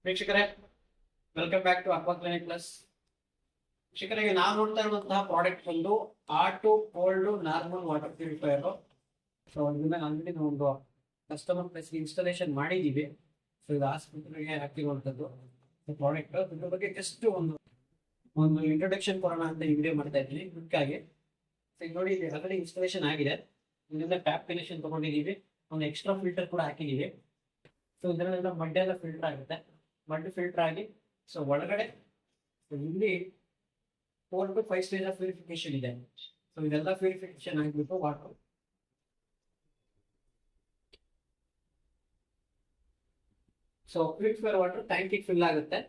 ವೀಕ್ಷಕರೇ, welcome back to Aqua Clinic Plus. ವೀಕ್ಷಕರಿಗೆ ನಾವು ನೋಡ್ತಾ ಇರುವಂತಹ ಪ್ರಾಡಕ್ಟ್ ಒಂದು auto cold normal water purifier. So ಇದನ್ನ ಆಲ್ರೆಡಿ ನಾವು ಒಂದು ಕಸ್ಟಮರ್ ಪ್ಲೇಸ್ ಇನ್ಸ್ಟಾಲೇಷನ್ ಮಾಡಿದ್ದೀವಿ. ಸೊ ಇದು ಆಸ್ಪತ್ರೆಗೆ ಹಾಕಿರುವಂಥದ್ದು ಪ್ರಾಡಕ್ಟ್. ಇದ್ರ ಬಗ್ಗೆ ಜಸ್ಟ್ ಒಂದು ಇಂಟ್ರೊಡಕ್ಷನ್ ಕೊಡೋಣ ಅಂತ ಈ ವಿಡಿಯೋ ಮಾಡ್ತಾ ಇದ್ದೀನಿ ಕ್ವಿಕ್ಕಾಗಿ. ಸೊ ಈಗ ನೋಡಿ, ಇದು ಆಲ್ರೆಡಿ ಇನ್ಸ್ಟಾಲೇಷನ್ ಆಗಿದೆ. ಇದರಿಂದ ಟ್ಯಾಪ್ ಕನೆಕ್ಷನ್ ತಗೊಂಡಿದ್ದೀವಿ, ಒಂದು ಎಕ್ಸ್ಟ್ರಾ ಫಿಲ್ಟರ್ ಕೂಡ ಹಾಕಿದ್ದೀವಿ. ಸೊ ಇದರಲ್ಲೆಲ್ಲ ಮಡ್ಡೆಲ್ಲ ಫಿಲ್ಟರ್ ಆಗುತ್ತೆ, ಮಡ್ ಫಿಲ್ಟರ್ ಆಗಿ ಸೊ ಒಳಗಡೆ ಇಲ್ಲಿ 4 to 5 ಸ್ಟೇಜ್ ಆಫ್ ಪ್ಯೂರಿಫಿಕೇಶನ್ ಇದೆ. ಸೊ ಇದೆಲ್ಲ ಪ್ಯೂರಿಫಿಕೇಶನ್ ಆಗಿಬಿಟ್ಟು ವಾಟರ್ ಸೊ ಪ್ಯೂರಿಫೈರ್ ವಾಟರ್ ಟ್ಯಾಂಕಿಗೆ ಫಿಲ್ ಆಗುತ್ತೆ.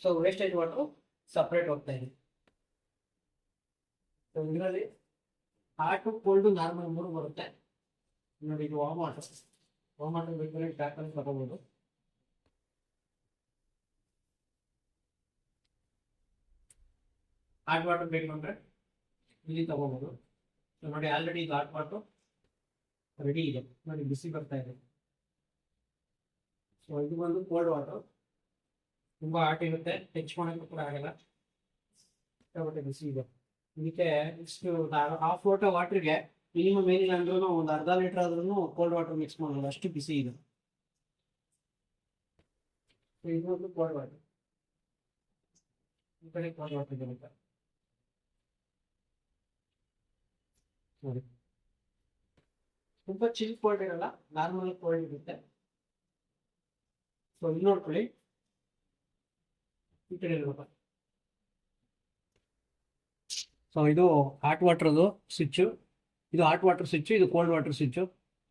ಸೊ ವೇಸ್ಟೇಜ್ ವಾಟರ್ ಸಪ್ರೇಟ್ ಹೋಗ್ತಾ ಇದೆ. ಸೊ ಇದರಲ್ಲಿ ಹಾಟ್ ಕೋಲ್ಡ್ ನಾರ್ಮಲ್ 3 ಬರುತ್ತೆ. ನೋಡಿ, ಇದು ವಾರ್ಮ್ ವಾಟರ್ ಬೇಕಾದ್ರೆ ಟ್ಯಾಪ್ ಅಲ್ಲಿ ತಗೋಬಹುದು. ಹಾಟ್ ವಾಟರ್ ಬೇಕು ಅಂದ್ರೆ ಇಲ್ಲಿ ತಗೋಬಹುದು. ನೋಡಿ, ಆಲ್ರೆಡಿ ಇದು ಹಾಟ್ ವಾಟರ್ ರೆಡಿ ಇದೆ. ನೋಡಿ, ಬಿಸಿ ಬರ್ತಾ ಇದೆ. ಸೊ ಇದು ಬಂದು ಕೋಲ್ಡ್ ವಾಟರ್, ತುಂಬಾ ಹಾಟ್ ಇರುತ್ತೆ, ಟಚ್ ಮಾಡೋಕ್ಕೂ ಕೂಡ ಆಗಲ್ಲ, ಬಿಸಿ ಇದೆ. ಇದಕ್ಕೆ ಇಷ್ಟು ಹಾಫ್ ಲೋಟ ವಾಟರ್ಗೆ ಮಿನಿಮಮ್ ಏನಿಲ್ಲ ಅಂದ್ರೂ ಒಂದು ಅರ್ಧ ಲೀಟರ್ ಆದ್ರೂ ಕೋಲ್ಡ್ ವಾಟರ್ ಮಿಕ್ಸ್ ಮಾಡೋದು, ಅಷ್ಟು ಬಿಸಿ ಇದೆ. ಇದು ಒಂದು ಕೋಲ್ಡ್ ವಾಟರ್, ಈ ಕಡೆ ಕೋಲ್ಡ್ ವಾಟರ್ ಇರುತ್ತೆ ನೋಡಿ. ತುಂಬಾ ಚಿಲ್ ಕೋಲ್ಡ್ ಇರಲ್ಲ, ನಾರ್ಮಲ್ ಕೋಲ್ಡ್ ಇರುತ್ತೆ. ಸೊ ಇಲ್ಲಿ ನೋಡ್ಕೊಳ್ಳಿ, ಈ ಕಡೆ ಇರಬೇಕು. ಸೊ ಇದು ಹಾಟ್ ವಾಟರ್ದು ಸ್ವಿಚ್, ಇದು ಹಾಟ್ ವಾಟರ್ ಸ್ವಿಚ್, ಇದು ಕೋಲ್ಡ್ ವಾಟರ್ ಸ್ವಿಚ್.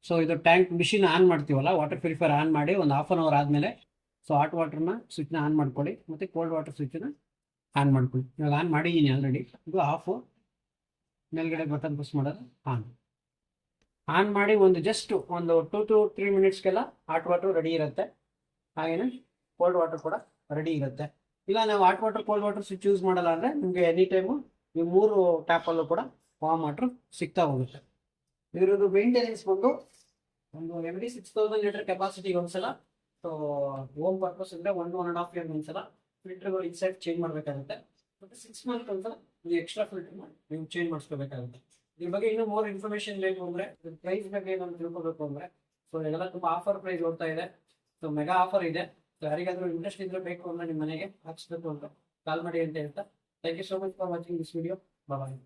ಸೊ ಇದು ಟ್ಯಾಂಕ್ ಮಿಷಿನ್ ಆನ್ ಮಾಡ್ತೀವಲ್ಲ, ವಾಟರ್ ಪ್ಯೂರಿಫೈರ್ ಆನ್ ಮಾಡಿ ಒಂದು ಹಾಫ್ ಅನ್ ಅವರ್ ಆದಮೇಲೆ ಸೊ ಹಾಟ್ ವಾಟರ್ನ ಸ್ವಿಚ್ನ ಆನ್ ಮಾಡ್ಕೊಳ್ಳಿ, ಮತ್ತು ಕೋಲ್ಡ್ ವಾಟರ್ ಸ್ವಿಚ್ನ ಆನ್ ಮಾಡ್ಕೊಳ್ಳಿ. ಇವಾಗ ಆನ್ ಮಾಡಿದ್ದೀನಿ ಆಲ್ರೆಡಿ. ಇದು ಆಫು, ಮೇಲ್ಗಡೆ ಬಟನ್ ಪ್ರೆಸ್ ಮಾಡೋದು ಆನ್ ಮಾಡಿ ಒಂದು ಜಸ್ಟ್ ಒಂದು 2 to 3 ಮಿನಿಟ್ಸ್ಗೆಲ್ಲ ಹಾಟ್ ವಾಟರ್ ರೆಡಿ ಇರುತ್ತೆ. ಹಾಗೇನೆ ಕೋಲ್ಡ್ ವಾಟರ್ ಕೂಡ ರೆಡಿ ಇರುತ್ತೆ. ಇಲ್ಲ ನಾವು hot water cold water switch use ಮಾಡಲ್ಲ ಅಂದರೆ ನಿಮಗೆ ಎನಿ ಟೈಮು ಈ 3 ಟ್ಯಾಪಲ್ಲೂ ಕೂಡ ವಾರ್ಮ್ ವಾಟರ್ ಸಿಗ್ತಾ ಹೋಗುತ್ತೆ. ಇದರದ್ದು ಮೇಂಟೆನೆನ್ಸ್ ಬಂದು ಒಂದು ಎವ್ರಿ 6000 ಲೀಟರ್ ಕೆಪಾಸಿಟಿಗೆ ಒಂದ್ಸಲ, ಸೊ ಹೋಮ್ ಪರ್ಪಸ್ ಅಂದರೆ 1.5 ಇಯರ್ ಒಂದ್ಸಲ ಫಿಲ್ಟರ್ಗಳು ಇನ್ಸೈಡ್ ಚೇಂಜ್ ಮಾಡಬೇಕಾಗುತ್ತೆ. ಮತ್ತು 6 ಮಂತ್ ಒಂದ್ಸಲ ನೀವು ಎಕ್ಸ್ಟ್ರಾ ಫಿಲ್ಟರ್ ಮಾಡಿ ನೀವು ಚೇಂಜ್ ಮಾಡಿಸ್ಕೋಬೇಕಾಗುತ್ತೆ. ಇದ್ರ ಬಗ್ಗೆ ಇನ್ನೂ ಮೋರ್ ಇನ್ಫಾರ್ಮೇಶನ್ ಬೇಕು ಅಂದರೆ, ಪ್ರೈಸ್ ಬಗ್ಗೆ ಏನಾದ್ರು ತಿಳ್ಕೊಬೇಕು ಅಂದರೆ, ಸೊ ಇದೆಲ್ಲ ತುಂಬ ಆಫರ್ ಪ್ರೈಸ್ ಓಡ್ತಾ ಇದೆ. ಸೊ ಮೆಗಾ ಆಫರ್ ಇದೆ. ಸೊ ಯಾರಿಗಾದ್ರೂ ಇಂಟ್ರೆಸ್ಟ್ ಇದ್ರೆ ಬೇಕು ಅಂದರೆ ನಿಮ್ಮ ಮನೆಗೆ ಹಾಕ್ಸ್ಬೇಕು ಅಂತ ಕಾಲ್ ಮಾಡಿ ಅಂತ ಹೇಳ್ತಾ, thank you so much for watching this video. Bye.